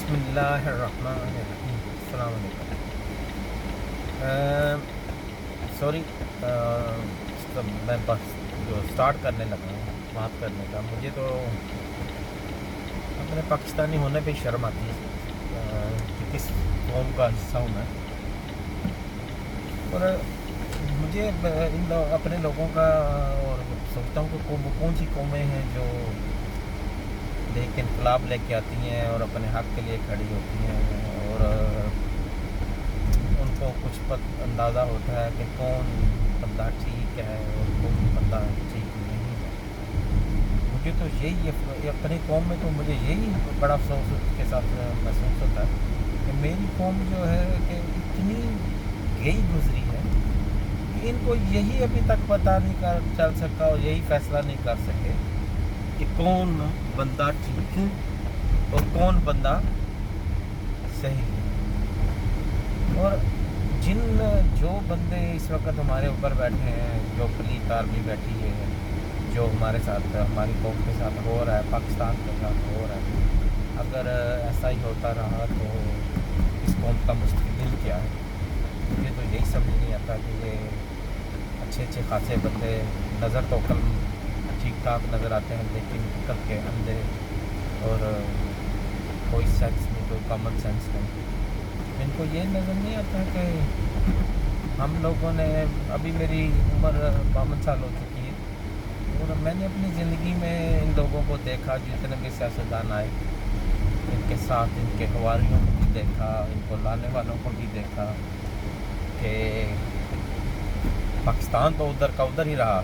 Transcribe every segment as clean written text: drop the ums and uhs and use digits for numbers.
بسم اللہ الرحمن الرحیم، السلام علیکم۔ سوری، میں بس جو سٹارٹ کرنے لگا ہوں بات کرنے کا، مجھے تو اپنے پاکستانی ہونے پہ شرم آتی ہے کہ کس قوم کا حصہ ہوں میں، اور مجھے اپنے لوگوں کا، اور سوچتا ہوں کہ وہ کون سی قومیں ہیں جو دیکھ انقلاب لے کے آتی ہیں اور اپنے حق کے لیے کھڑی ہوتی ہیں، اور ان کو کچھ اندازہ ہوتا ہے کہ کون بندہ ٹھیک ہے اور کون بندہ ٹھیک نہیں ہے۔ مجھے تو یہی اپنی قوم میں تو مجھے یہی بڑا افسوس کے ساتھ محسوس ہوتا ہے کہ میری قوم جو ہے کہ اتنی گئی گزری ہے کہ ان کو یہی ابھی تک پتہ نہیں چل سکا اور یہی فیصلہ نہیں کر سکے کہ کون بندہ ٹھیک ہے اور کون بندہ صحیح ہے۔ اور جو بندے اس وقت ہمارے اوپر بیٹھے ہیں، جو پولیس آرمی بیٹھی ہے، جو ہمارے ساتھ ہماری قوم کے ساتھ ہو رہا ہے، پاکستان کے ساتھ ہو رہا ہے، اگر ایسا ہی ہوتا رہا تو اس قوم کا مستقبل کیا ہے؟ مجھے تو یہی سمجھ نہیں آتا کہ یہ اچھے خاصے بندے نظر تو ٹھیک ٹھاک نظر آتے ہیں، لیکن عقل کے اندھے اور کوئی سینس نہیں، کوئی کامن سینس نہیں۔ ان کو یہ نظر نہیں آتا کہ ہم لوگوں نے، ابھی میری عمر 52 سال ہو چکی ہے، اور میں نے اپنی زندگی میں ان لوگوں کو دیکھا، جتنے بھی سیاستدان آئے ان کے ساتھ، ان کے حواریوں کو بھی دیکھا، ان کو لانے والوں کو بھی دیکھا کہ پاکستان تو ادھر کا ادھر ہی رہا،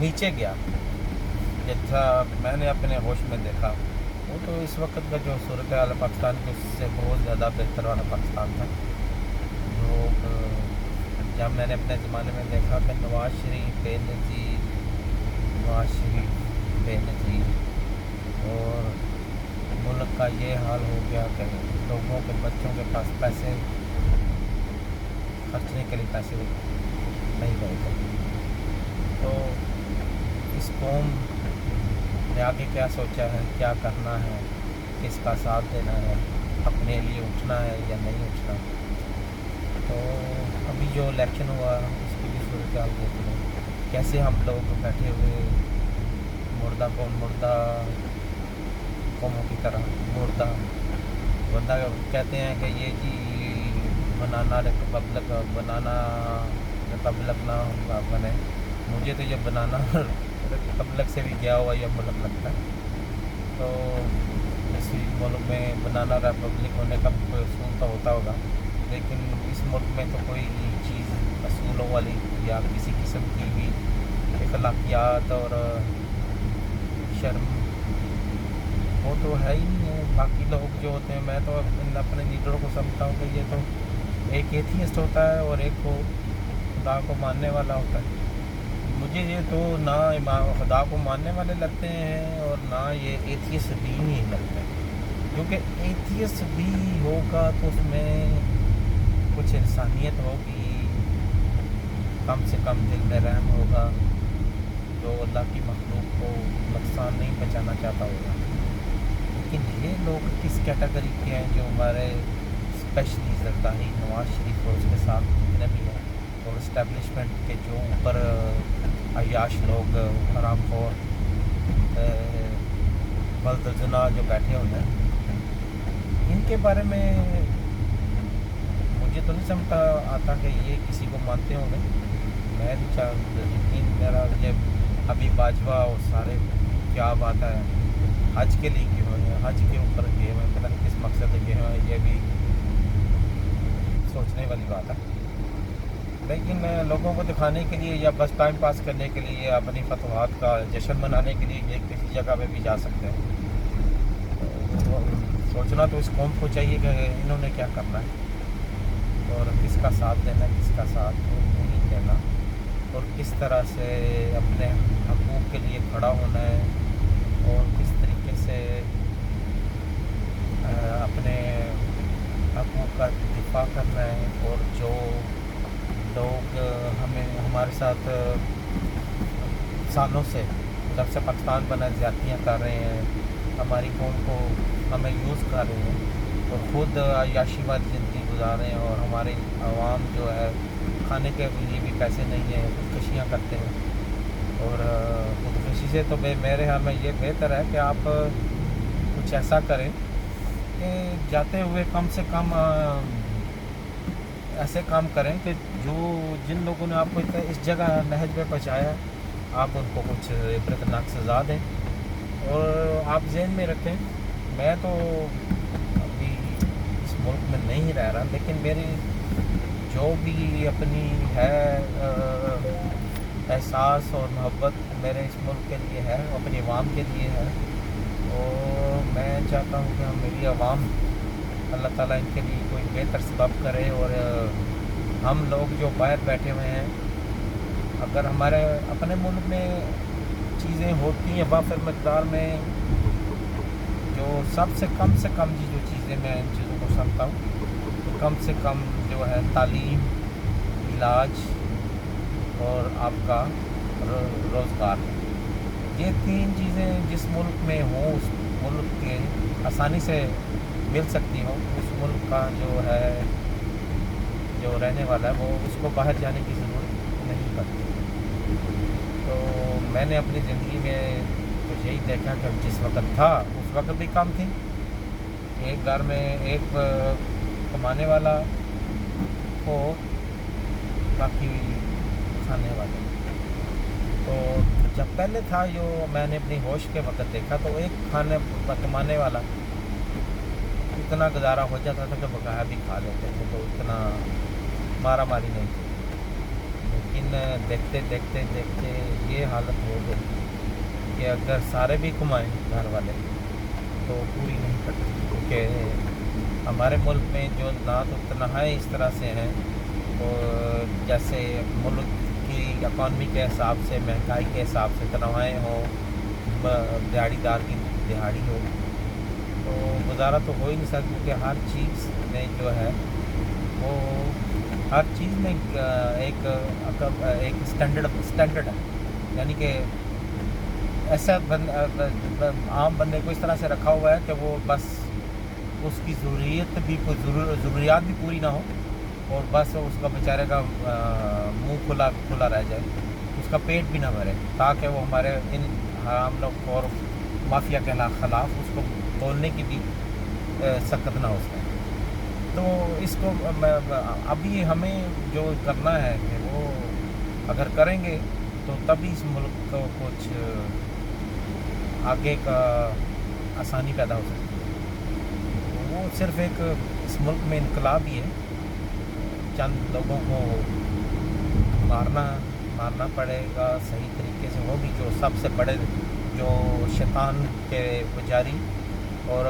نیچے گیا۔ جیسا میں نے اپنے ہوش میں دیکھا، وہ تو اس وقت کا جو صورتحال پاکستان کی اس سے بہت زیادہ بہتر والا پاکستان تھا۔ لوگ، جب میں نے اپنے زمانے میں دیکھا کہ نواز شریف بے نظیر اور ملک کا یہ حال ہو گیا کہ لوگوں کے بچوں کے پاس پیسے خرچنے کے لیے پیسے نہیں رہے، تو اس قوم نے آگے کیا سوچا ہے، کیا کرنا ہے، کس کا ساتھ دینا ہے، اپنے لیے اٹھنا ہے یا نہیں اٹھنا۔ تو ابھی جو الیکشن ہوا اس کی بھی صورتحال دیکھ لیں، کیسے ہم لوگ بیٹھے ہوئے مردہ قوموں کی طرح مردہ بندہ کہتے ہیں کہ یہ جی بنانا ریپبلک نہ بنے، مجھے تو یہ بنانا ریپبلک سے بھی گیا ہوا یہ ملک لگتا ہے۔ تو اسی ملک میں بنانا ریپبلک ہونے کا کوئی اصول تو ہوتا ہوگا، لیکن اس ملک میں تو کوئی چیز اصولوں والی یا کسی قسم کی بھی اخلاقیات اور شرم وہ تو ہے ہی نہیں ہے۔ باقی لوگ جو ہوتے ہیں، میں تو اپنے لیڈروں کو سمجھتا ہوں کہ یہ تو ایک ایتھیسٹ ہوتا ہے اور ایک کو خدا کو ماننے والا ہوتا ہے۔ مجھے یہ تو نہ خدا کو ماننے والے لگتے ہیں اور نہ یہ ایتھیسٹ بھی نہیں لگتے، کیونکہ ایتھیسٹ بھی ہوگا تو اس میں کچھ انسانیت ہوگی، کم سے کم دل میں رحم ہوگا، جو اللہ کی مخلوق کو نقصان نہیں پہنچانا چاہتا ہوگا۔ لیکن یہ لوگ کس کیٹیگری کے ہیں جو ہمارے اسپیشلی زرداری نواز شریف اور اس کے ساتھ جتنے بھی ہیں، اور اسٹیبلشمنٹ کے جو اوپر عیاش لوگ، حرام خور بلدزنا جو بیٹھے ہوئے ہیں، ان کے بارے میں مجھے تو نہیں سمجھتا آتا کہ یہ کسی کو مانتے ہوں گے۔ میں یقین میرا یہ ابھی باجوہ اور سارے کیا بات ہے، حج کے لیے گئے ہوئے ہیں، حج کے اوپر گئے ہوئے ہیں، پتہ نہیں کس مقصد سے گئے ہوئے ہیں، یہ بھی سوچنے والی بات ہے۔ لیکن لوگوں کو دکھانے کے لیے یا بس ٹائم پاس کرنے کے لیے یا اپنی فتوحات کا جشن منانے کے لیے یہ کسی جگہ پہ بھی جا سکتے ہیں۔ سوچنا تو اس قوم کو چاہیے کہ انہوں نے کیا کرنا ہے اور کس کا ساتھ دینا ہے، کس کا ساتھ نہیں دینا، اور کس طرح سے اپنے حقوق کے لیے کھڑا ہونا ہے اور کس طریقے سے اپنے حقوق کا دفاع کرنا ہے۔ اور جو لوگ ہمارے ساتھ سالوں سے جب سے پاکستان بنا زیادتیاں کر رہے ہیں، ہماری قوم کو ہمیں یوز کر رہے ہیں، اور خود عیاشی والی زندگی گزاریں، اور ہماری عوام جو ہے کھانے کے لیے بھی پیسے نہیں ہیں، خودکشیاں کرتے ہیں. اور خودکشی سے تو میرے خیال میں یہ بہتر ہے کہ آپ کچھ ایسا کریں کہ جاتے ہوئے کم سے کم ایسے کام کریں کہ جن لوگوں نے آپ کو اس جگہ نہج پہ پہنچایا، آپ ان کو کچھ عبرتناک سزا دیں. اور آپ ذہن میں رکھیں، میں تو ابھی اس ملک میں نہیں رہ رہا، لیکن میری جو بھی اپنی ہے احساس اور محبت میرے اس ملک کے لیے ہے، اپنی عوام کے لیے ہے. اور میں چاہتا ہوں کہ میری عوام، اللہ تعالیٰ ان کے لیے کوئی بہتر سبب کرے. اور ہم لوگ جو باہر بیٹھے ہوئے ہیں، اگر ہمارے اپنے ملک میں چیزیں ہوتی ہیں وافر مقدار میں، جو سب سے کم جو چیزیں میں ان چیزوں کو سمجھتا ہوں، کم سے کم جو ہے تعلیم، علاج اور آپ کا روزگار، یہ 3 چیزیں جس ملک میں ہوں اس ملک کے آسانی سے مل سکتی ہوں، اس ملک کا جو رہنے والا ہے وہ اس کو باہر جانے کی ضرورت نہیں پڑتی. تو میں نے اپنی زندگی میں کچھ یہی دیکھا کہ جس وقت تھا اس وقت بھی کم تھی. ایک گھر میں ایک کمانے والا ہو، باقی کھانے والے. تو جب پہلے تھا جو میں نے اپنی ہوش کے وقت دیکھا، تو ایک کمانے والا اتنا گزارا ہو جاتا تھا کہ بقایا بھی کھا لیتے تھے، تو اتنا مارا ماری نہیں تھی. لیکن دیکھتے دیکھتے یہ حالت ہو گئی کہ اگر سارے بھی کمائیں گھر والے تو پوری نہیں کرتی، کیونکہ ہمارے ملک میں جو نہ تو تنہائی اس طرح سے ہیں، اور جیسے ملک کی اکانومی کے حساب سے، مہنگائی کے حساب سے تنہائیں ہوں، دیہڑی دار کی دہاڑی ہو، تو گزارا تو ہو ہی نہیں سکتا. کیونکہ ہر چیز میں جو ہے وہ ہر چیز میں ایک اسٹینڈرڈ ہے. یعنی کہ ایسا عام بندے کو اس طرح سے رکھا ہوا ہے کہ وہ بس اس کی ضروریات بھی پوری نہ ہو، اور بس اس کا بیچارے کا منہ کھلا رہ جائے، اس کا پیٹ بھی نہ بھرے، تاکہ وہ ہمارے ان حرام لوگ اور مافیا کے خلاف اس کو بولنے کی بھی سکت نہ ہو سکے. تو اس کو ابھی ہمیں جو کرنا ہے کہ وہ اگر کریں گے تو تبھی اس ملک کو کچھ آگے کا آسانی پیدا ہو سکتی ہے. وہ صرف ایک اس ملک میں انقلاب ہی ہے. چند لوگوں کو مارنا پڑے گا صحیح طریقے سے، وہ بھی جو سب سے بڑے جو شیطان کے پجاری، اور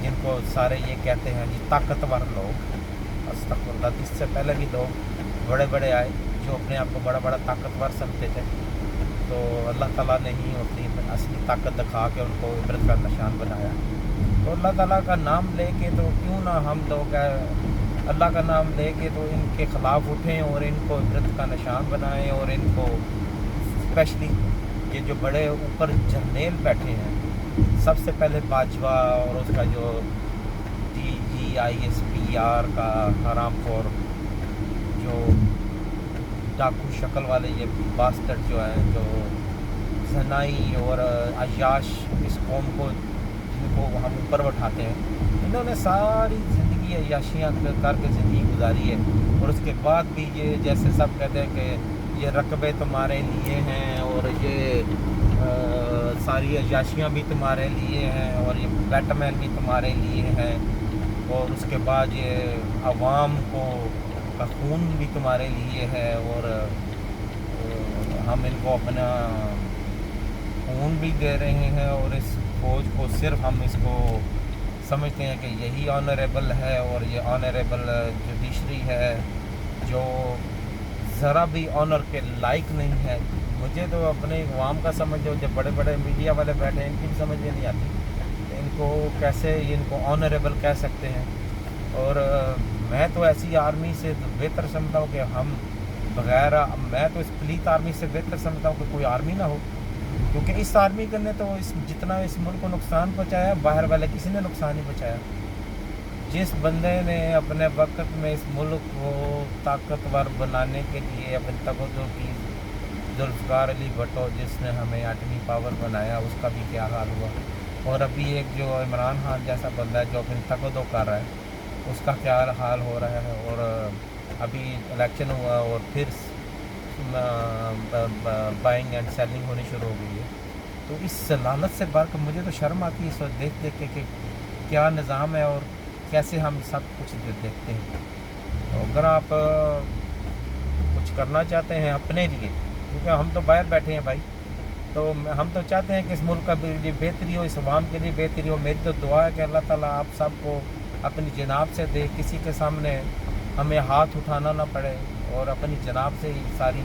جن کو سارے یہ کہتے ہیں جی طاقتور لوگ. استغفر اللہ، اس سے پہلے بھی لوگ بڑے آئے جو اپنے آپ کو بڑا طاقتور سمجھتے تھے، تو اللہ تعالیٰ نے ہی اپنی اصلی طاقت دکھا کے ان کو عبرت کا نشان بنایا. تو اللہ تعالیٰ کا نام لے کے تو کیوں نہ ہم لوگ اللہ کا نام لے کے تو ان کے خلاف اٹھیں اور ان کو عبرت کا نشان بنائیں. اور ان کو اسپیشلی یہ جو بڑے اوپر جرنیل بیٹھے ہیں، سب سے پہلے باجوہ اور اس کا جو DGISPR کا حرام خور، جو ڈاکو شکل والے یہ باسٹرڈ جو ہیں، جو زنائی اور عیاش اس قوم کو جن کو ہم اوپر اٹھاتے ہیں، انہوں نے ساری زندگی عیاشیاں کر کے زندگی گزاری ہے. اور اس کے بعد بھی یہ جیسے سب کہتے ہیں کہ یہ رقبے تمہارے لیے ہیں، اور یہ ساری عیاشیاں بھی تمہارے لیے ہیں، اور یہ بیٹ مین بھی تمہارے لیے ہیں، اور اس کے بعد یہ عوام کا خون بھی تمہارے لیے ہے، اور ہم ان کو اپنا خون بھی دے رہے ہیں. اور اس فوج کو صرف ہم اس کو سمجھتے ہیں کہ یہی آنریبل ہے، اور یہ آنریبل جوڈیشری ہے جو ذرا بھی آنر کے لائق نہیں ہے. مجھے تو اپنے عوام کا سمجھ جو بڑے میڈیا والے بیٹھے ہیں، ان کی بھی سمجھ میں نہیں آتی ان کو کیسے ان کو آنریبل کہہ سکتے ہیں. اور میں تو ایسی آرمی سے بہتر سمجھتا ہوں کہ ہم میں تو اس پلیت آرمی سے بہتر سمجھتا ہوں کہ کوئی آرمی نہ ہو. کیونکہ اس آرمی نے تو جتنا اس ملک کو نقصان پہنچایا، باہر والے کسی نے نقصان نہیں پہنچایا۔ جس بندے نے اپنے وقت میں اس ملک کو طاقتور بنانے کے لیے اپنے تقدر کی، ذوالفقار علی بھٹو جس نے ہمیں ایٹمی پاور بنایا، اس کا بھی کیا حال ہوا، اور ابھی ایک جو عمران خان جیسا بندہ ہے جو اپنی تقدر کر رہا ہے، اس کا کیا حال ہو رہا ہے۔ اور ابھی الیکشن ہوا اور پھر بائنگ اینڈ سیلنگ ہونی شروع ہو گئی ہے۔ تو اس لالچ سے بڑھ کر مجھے تو شرم آتی ہے اس وقت دیکھ کے کہ کیا نظام ہے اور کیسے ہم سب کچھ دیکھتے ہیں۔ تو اگر آپ کچھ کرنا چاہتے ہیں اپنے لیے، کیونکہ ہم تو باہر بیٹھے ہیں بھائی، تو ہم تو چاہتے ہیں کہ اس ملک کا بھی بہتری ہو، اس عوام کے لیے بہتری ہو۔ میری تو دعا ہے کہ اللہ تعالیٰ آپ سب کو اپنی جناب سے دے، کسی کے سامنے ہمیں ہاتھ اٹھانا نہ پڑے، اور اپنی جناب سے ہی ساری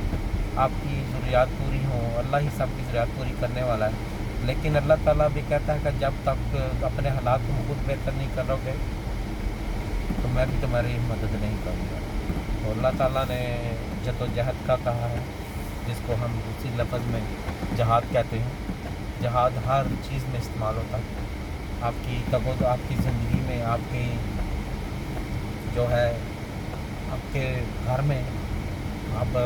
آپ کی ضروریات پوری ہوں۔ اللہ ہی سب کی ضروریات پوری کرنے والا ہے، لیکن اللہ تعالیٰ بھی کہتا ہے کہ جب تک اپنے حالات کو خود بہتر نہیں کرو گے تو میں بھی تمہاری مدد نہیں کروں گا۔ تو اللہ تعالیٰ نے جد و جہد کا کہا ہے، جس کو ہم اسی لفظ میں جہاد کہتے ہیں۔ جہاد ہر چیز میں استعمال ہوتا ہے، آپ کی آپ کی زندگی میں، آپ کی جو ہے آپ کے گھر میں، آپ